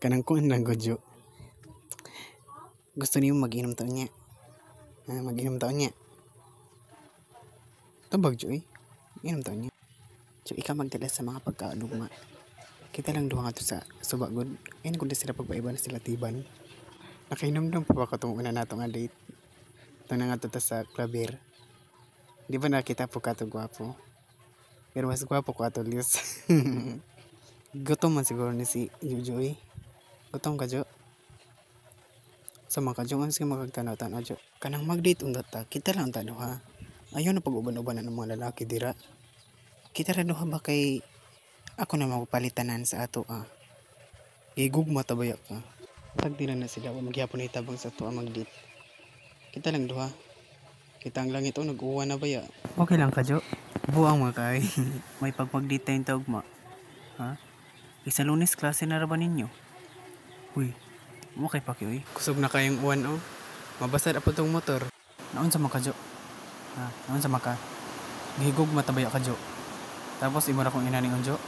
Kanang kuan lang gudyo. Gusto niyo mag-inom taon niya. Mag-inom taon niya. Tabag jo eh. Inom taon niya. So ikaw magdala sa mga pagkaadugma. Kita lang duha nga to sa subagod. Ayun kung di sila pagpaiba na sila tiban. Nakainom pa ba ko itong una nato nga date. Ito na nga to sa klaber. Di ba nakita po ka to gwapo? Pero mas gwapo ko ato Liz. Gutom man siguro ni si Joy. Gutom ka Jo. Sama ka Jo. Ano sige magagtanaw-tanaw Jo. Kanang mag-date undot ta. Kita lang tano ha. Ayaw na pag-uban-ubanan ng mga lalaki dira. Kita rin ha ba kay ako na magpalitanan sa ato igugma tabaya ka. Pag di na sila magyapon na itabang sa ato mag-date. Kita lang duha. Kita ang langit nag-uwa na baya. Okay lang ka Jo. Buang mga kay. May pagpag-date tayong tawagma. Ha? Isa Lunes klase na raban ninyo. Uy. Okay pa kayo eh. Kusog na kayong uwan oh. Mabasad po tong motor. Naon sa maka Jo. Naon sa maka. Gihigog matabaya ka Jo. Tapos imara kong inaning Jo.